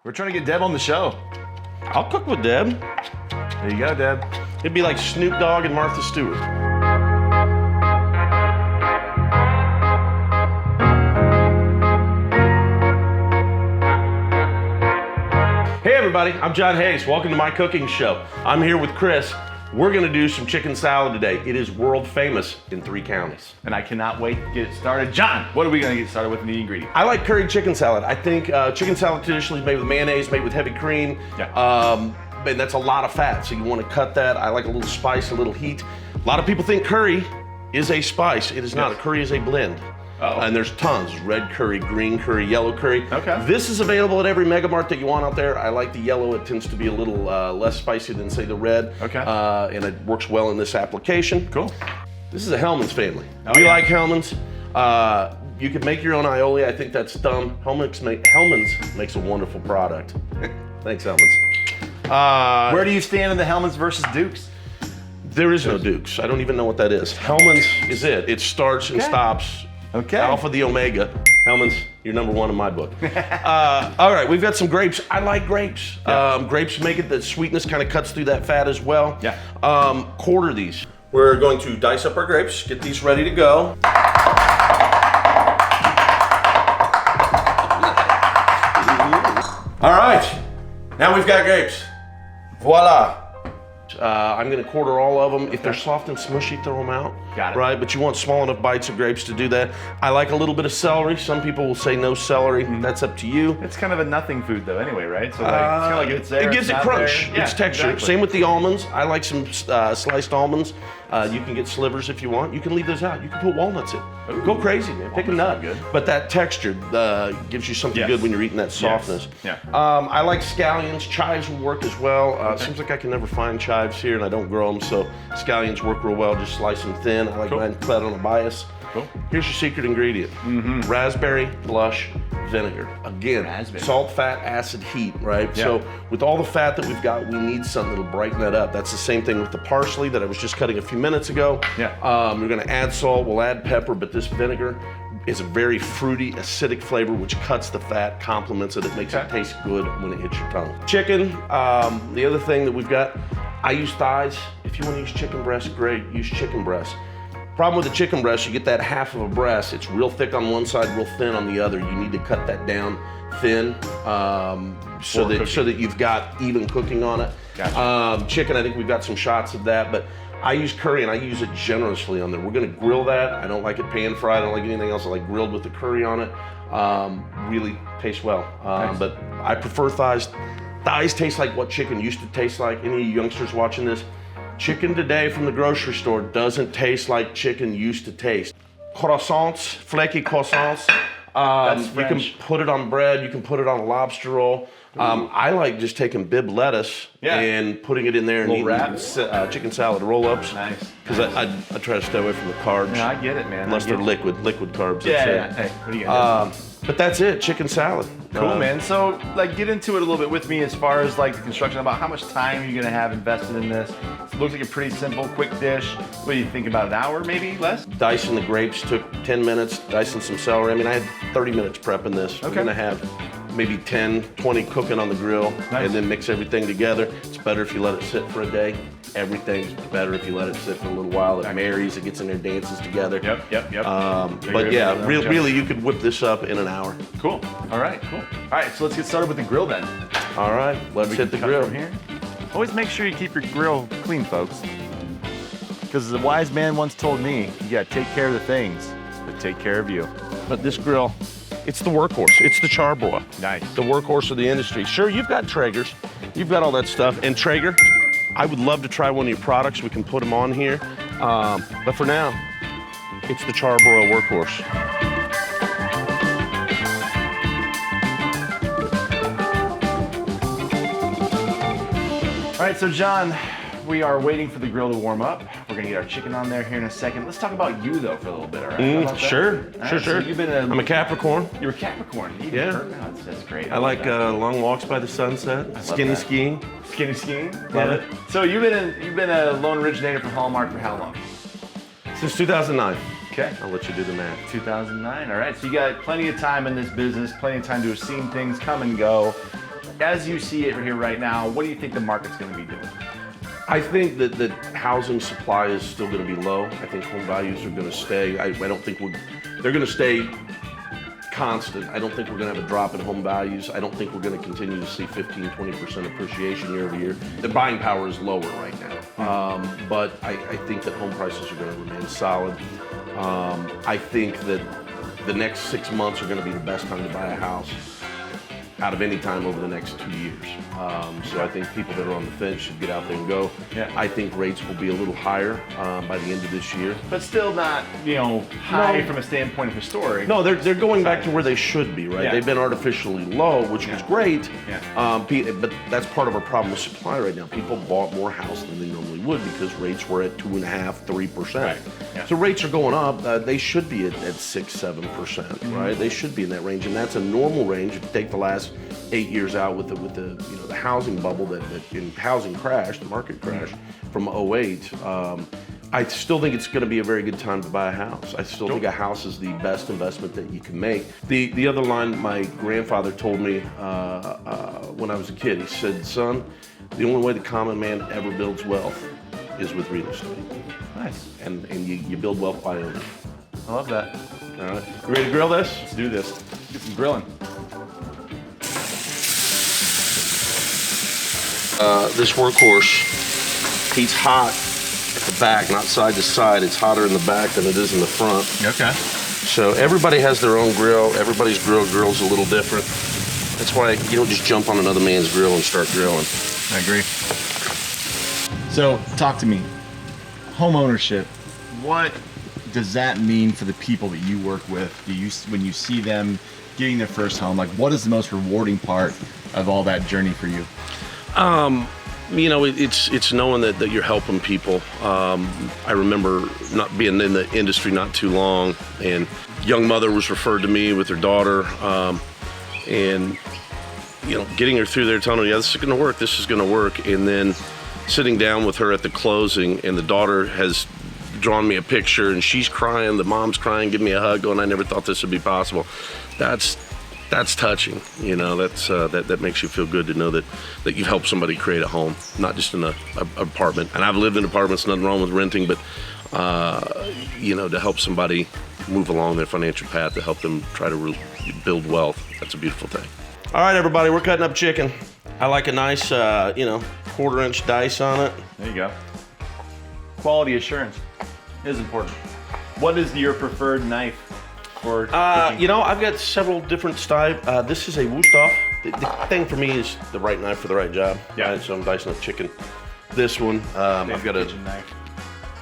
We're trying to get Deb on the show. I'll cook with Deb. There you go, Deb. It'd be like Snoop Dogg and Martha Stewart. Hey everybody, I'm John Hayes. Welcome to my cooking show. I'm here with Chris. We're gonna do some chicken salad today. It is world famous in 3 counties. And I cannot wait to get it started. John, what are we gonna get started with in the ingredients? I like curried chicken salad. I think chicken salad traditionally is made with mayonnaise, made with heavy cream. Yeah. And that's a lot of fat, so you wanna cut that. I like a little spice, a little heat. A lot of people think curry is a spice. It is not. A curry is a blend. Oh. And there's tons, red curry, green curry, yellow curry. Okay. This is available at every Mega Mart that you want out there. I like the yellow. It tends to be a little less spicy than, say, the red. Okay. And it works well in this application. Cool. This is a Hellmann's family. Oh, we yeah. like Hellmann's. You could make your own aioli. I think that's dumb. Hellmann's makes a wonderful product. Thanks, Hellmann's. Where do you stand in the Hellmann's versus Duke's? There is no Duke's. I don't even know what that is. Hellmann's is it. It starts and stops. Okay. Alpha the Omega. Hellmann's, you're number 1 in my book. All right, we've got some grapes. I like grapes. Yeah. Grapes make it, the sweetness kind of cuts through that fat as well. Yeah. Quarter these. We're going to dice up our grapes, get these ready to go. All right, now we've got grapes. Voila. I'm gonna quarter all of them. If they're soft and smushy, throw them out. Got it. Right, but you want small enough bites of grapes to do that. I like a little bit of celery. Some people will say no celery. That's up to you. It's kind of a nothing food though anyway, right? So like, it's kind of like it's there, It gives it's it not crunch. there. Yeah, It's texture. exactly. Same with the almonds. I like some sliced almonds. You can get slivers if you want. You can leave those out. You can put walnuts in. Ooh. Go crazy, man. Pick a nut. Good. But that texture gives you something Yes. good when you're eating that softness. Yeah. I like scallions. Chives will work as well. Seems like I can never find chives here, and I don't grow them, so scallions work real well. Just slice them thin. I like mine cut on a bias. Cool. Here's your secret ingredient. Raspberry blush vinegar. Again, Raspberry. salt, fat, acid, heat, right? Yeah. So with all the fat that we've got, we need something that'll brighten that up. That's the same thing with the parsley that I was just cutting a few minutes ago. Yeah. We're gonna add salt, we'll add pepper, but this vinegar is a very fruity, acidic flavor which cuts the fat, complements it, it makes it taste good when it hits your tongue. Chicken, the other thing that we've got, I use thighs. If you wanna use chicken breast, great, use chicken breast. Problem with the chicken breast, you get that half of a breast. It's real thick on one side, real thin on the other. You need to cut that down thin so that you've got even cooking on it. Gotcha. Chicken, I think we've got some shots of that, but I use curry and I use it generously on there. We're gonna grill that. I don't like it pan fried. I don't like anything else. I like grilled with the curry on it. Really tastes well. Nice. But I prefer thighs. Thighs taste like what chicken used to taste like. Any youngsters watching this? Chicken today from the grocery store doesn't taste like chicken used to taste. Croissants, flaky croissants. You can put it on bread, you can put it on a lobster roll. I like just taking bib lettuce and putting it in there and eating chicken salad roll-ups. Nice. Because I try to stay away from the carbs. Yeah, I get it, man. Unless they're liquid carbs. Yeah. Hey, what are you gonna do? But that's it, chicken salad. Cool, man. So, like, get into it a little bit with me as far as like the construction. About how much time are you gonna have invested in this? It looks like a pretty simple, quick dish. What do you think? About an hour, maybe less? Dicing the grapes took 10 minutes. Dicing some celery. I mean, I had 30 minutes prepping this. We're gonna have maybe 10, 20 cooking on the grill, and then mix everything together. It's better if you let it sit for a day. Everything's better if you let it sit for a little while. It marries, it gets in there, dances together. Yep. But yeah, really, you could whip this up in an hour. Cool. All right, cool. All right, so let's get started with the grill then. All right, let's hit the grill. From here. Always make sure you keep your grill clean, folks. Because the wise man once told me, you gotta take care of the things that take care of you. But this grill, it's the workhorse. It's the charbroil. Nice. The workhorse of the industry. Sure, you've got Traegers. You've got all that stuff. And Traeger, I would love to try one of your products. We can put them on here. But for now, it's the charbroil workhorse. All right, so John, we are waiting for the grill to warm up. We're gonna get our chicken on there here in a second. Let's talk about you though for a little bit, all right? How about that? Sure. So you've been I'm a Capricorn. You're a Capricorn. Yeah. That's great. I like long walks by the sunset, skinny that. skiing. Skinny skiing. Love it. So you've been a loan originator for Hallmark for how long? Since 2009. Okay. I'll let you do the math. 2009. All right. So you got plenty of time in this business, plenty of time to have seen things come and go. as you see it here right now, what do you think the market's going to be doing? I think that housing supply is still going to be low. I think home values are going to stay. I don't think they're going to stay constant. I don't think we're going to have a drop in home values. I don't think we're going to continue to see 15, 20% appreciation year over year. The buying power is lower right now. But I think that home prices are going to remain solid. I think that the next 6 months are going to be the best time to buy a house out of any time over the next 2 years. So I think people that are on the fence should get out there and go. Yeah. I think rates will be a little higher by the end of this year. But still not, high from a standpoint of historic. No, they're going back to where they should be, right? Yeah. They've been artificially low, which was great. Yeah. But that's part of our problem with supply right now. People bought more house than they normally would because rates were at 2.5%, 3%. Right. Yeah. So rates are going up. They should be at 6, 7%, right? They should be in that range, and that's a normal range. If you take the last 8 years out with the housing bubble that in housing crash, the market crash from 08. I still think it's going to be a very good time to buy a house. I still think a house is the best investment that you can make. The other line my grandfather told me when I was a kid, he said, "Son, the only way the common man ever builds wealth is with real estate." Nice. And you build wealth by owning. I love that. All right, you ready to grill this? Let's do this. Get some grilling. This workhorse heats hot at the back, not side to side. It's hotter in the back than it is in the front. Okay. So everybody has their own grill. Everybody's grill's a little different. That's why you don't just jump on another man's grill and start grilling. I agree. So, talk to me. Home ownership. What does that mean for the people that you work with? When you see them getting their first home, like what is the most rewarding part of all that journey for you? It's knowing that you're helping people. I remember not being in the industry not too long, and young mother was referred to me with her daughter, and getting her through there, telling her, yeah, this is going to work, and then sitting down with her at the closing, and the daughter has drawn me a picture, and she's crying, the mom's crying, giving me a hug, going, I never thought this would be possible. That's touching, that makes you feel good to know that you've helped somebody create a home, not just in an apartment. And I've lived in apartments, nothing wrong with renting, but to help somebody move along their financial path, to help them try to build wealth, that's a beautiful thing. All right, everybody, we're cutting up chicken. I like a nice, 1/4-inch dice on it. There you go. Quality assurance is important. What is your preferred knife? I've got several different styles. This is a Wusthof. The thing for me is the right knife for the right job. Yeah. Right? So I'm dicing up chicken. This one, I've got a knife.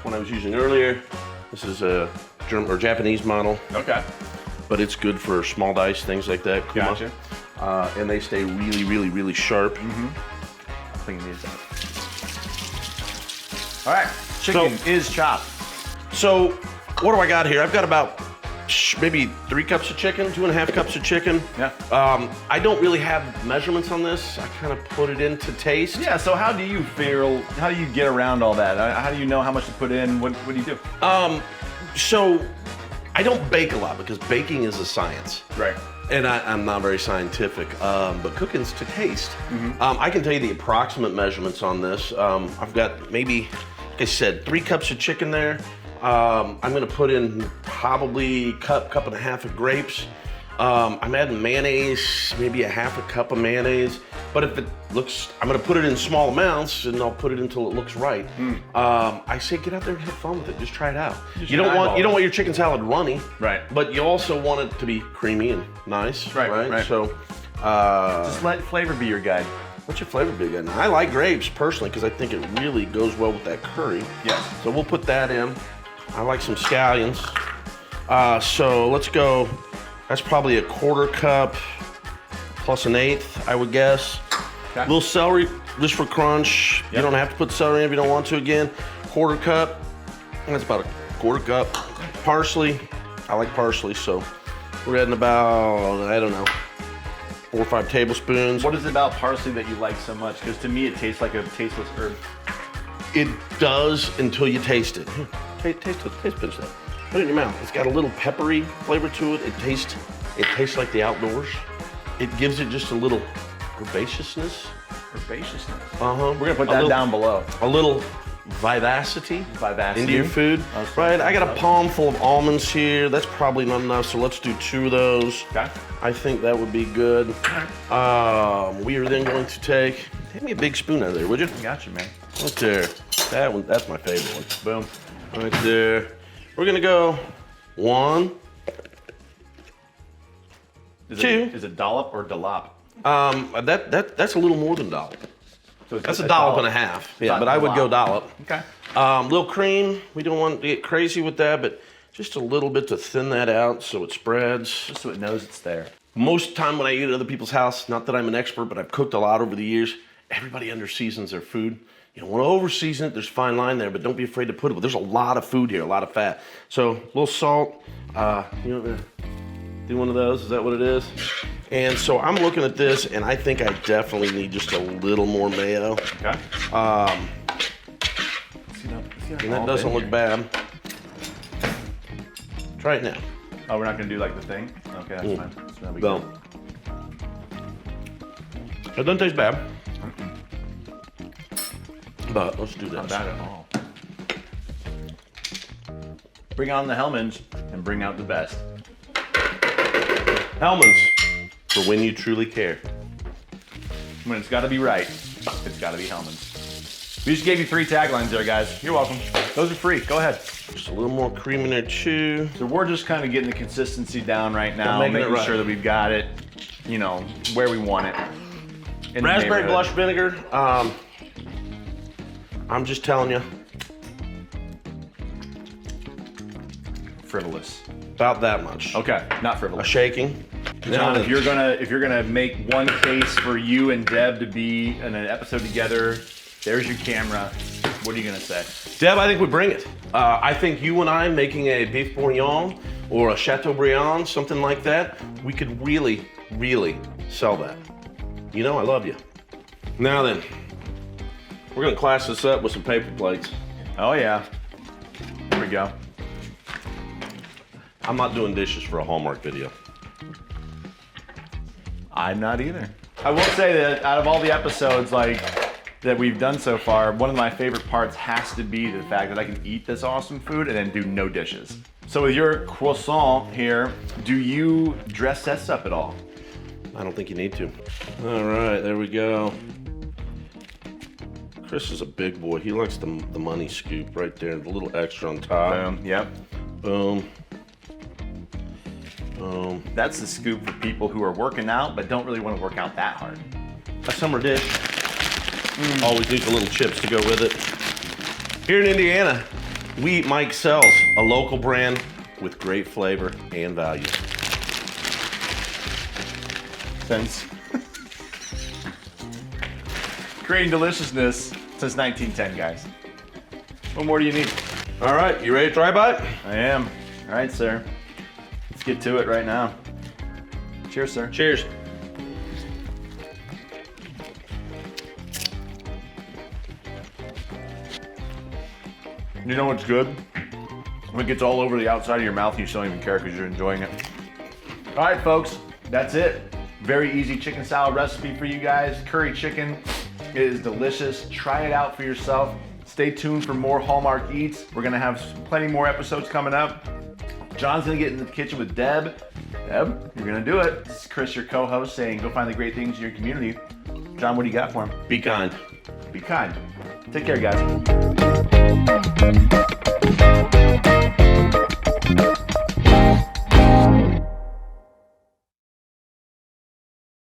One I was using earlier. This is a German or Japanese model. Okay. But it's good for small dice, things like that. Kuma. Gotcha. And they stay really, really, really sharp. Mm-hmm. I think it needs that. All right, chicken is chopped. So what do I got here? I've got about maybe 3 cups of chicken, 2.5 cups of chicken. Yeah. I don't really have measurements on this. I kind of put it in to taste. Yeah, so how do you get around all that? How do you know how much to put in? What do you do? So I don't bake a lot because baking is a science. Right. And I'm not very scientific, but cooking's to taste. Mm-hmm. I can tell you the approximate measurements on this. I've got maybe, like I said, 3 cups of chicken there. I'm gonna put in probably cup and a half of grapes. I'm adding mayonnaise, maybe a 1/2 cup of mayonnaise. But if it looks, I'm gonna put it in small amounts and I'll put it until it looks right. I say get out there and have fun with it. Just try it out. You don't want your chicken salad runny, right? But you also want it to be creamy and nice, right? So just let flavor be your guide. What's your flavor be again? I like grapes personally because I think it really goes well with that curry. Yes. So we'll put that in. I like some scallions. So let's go. That's probably a 1/4 cup plus 1/8, I would guess. Okay. Little celery just for crunch. Yep. You don't have to put celery in if you don't want to. Again, 1/4 cup. That's about a 1/4 cup. Parsley. I like parsley, so we're adding about, I don't know, 4 or 5 tablespoons. What is it about parsley that you like so much? Because to me, it tastes like a tasteless herb. It does until you taste it. Taste pinch that. Put it in your mouth. It's got a little peppery flavor to it. It tastes like the outdoors. It gives it just a little herbaceousness. Herbaceousness. Uh-huh. We're gonna put that down below. A little vivacity. Vivacity. Into your food. Right, I got a palm full of almonds here. That's probably not enough, so let's do 2 of those. Okay. I think that would be good. We are then going to take me a big spoon out of there, would you? Got you, man. Right there. That one, that's my favorite one. Boom. Right there. We're gonna go 1, Is 2. Is it dollop or dollop? That's a little more than dollop. So That's a dollop and a half. Yeah, but I would go dollop. Okay. Little cream. We don't want to get crazy with that, but just a little bit to thin that out so it spreads. Just so it knows it's there. Most of the time when I eat at other people's house, not that I'm an expert, but I've cooked a lot over the years, everybody under-seasons their food. You don't want to over-season it, there's a fine line there, but don't be afraid to put it. But there's a lot of food here, a lot of fat. So a little salt, you know, do one of those, is that what it is? And so I'm looking at this, and I think I definitely need just a little more mayo. Okay. And that doesn't look bad. Try it now. Oh, we're not gonna do like the thing? Okay, that's fine. So that'll be Go. good. It doesn't taste bad. But let's do this. Not bad at all. Bring on the Hellmann's and bring out the best. Hellmann's, for when you truly care. When it's gotta be right, it's gotta be Hellmann's. We just gave you 3 taglines there, guys. You're welcome. Those are free. Go ahead. Just a little more cream in there too. So we're just kind of getting the consistency down right now, making it making right. sure that we've got it, you know, where we want it. In the Raspberry neighborhood. blush vinegar. I'm just telling you, Frivolous. about that much. Okay, not A frivolous. shaking. John, if you're gonna make one case for you and Deb to be in an episode together, there's your camera. What are you gonna say? Deb, I think we bring it. I think you and I making a beef bourguignon or a Chateaubriand, something like that, we could really, really sell that. You know I love you. Now then, we're gonna class this up with some paper plates. Oh yeah. Here we go. I'm not doing dishes for a Hallmark video. I'm not either. I will say that out of all the episodes that we've done so far, one of my favorite parts has to be the fact that I can eat this awesome food and then do no dishes. So with your croissant here, do you dress this up at all? I don't think you need to. All right, there we go. Chris is a big boy. He likes the money scoop right there, the little extra on top. Boom. Yep. Boom. Boom. That's the scoop for people who are working out but don't really want to work out that hard. A summer dish. Always needs a little chips to go with it. Here in Indiana, we eat Mike Sells, a local brand with great flavor and value. Since creating deliciousness since 1910, guys. What more do you need? All right, you ready to try bite? I am. All right, sir. Let's get to it right now. Cheers, sir. Cheers. You know what's good? When it gets all over the outside of your mouth, you still don't even care because you're enjoying it. All right, folks, that's it. Very easy chicken salad recipe for you guys. Curry chicken. It is delicious. Try it out for yourself. Stay tuned for more Hallmark Eats. We're gonna have plenty more episodes coming up. John's gonna get in the kitchen with Deb. Deb, you're gonna do it. This is Chris, your co-host, saying go find the great things in your community. John, what do you got for him? Be kind. Be kind. Take care, guys.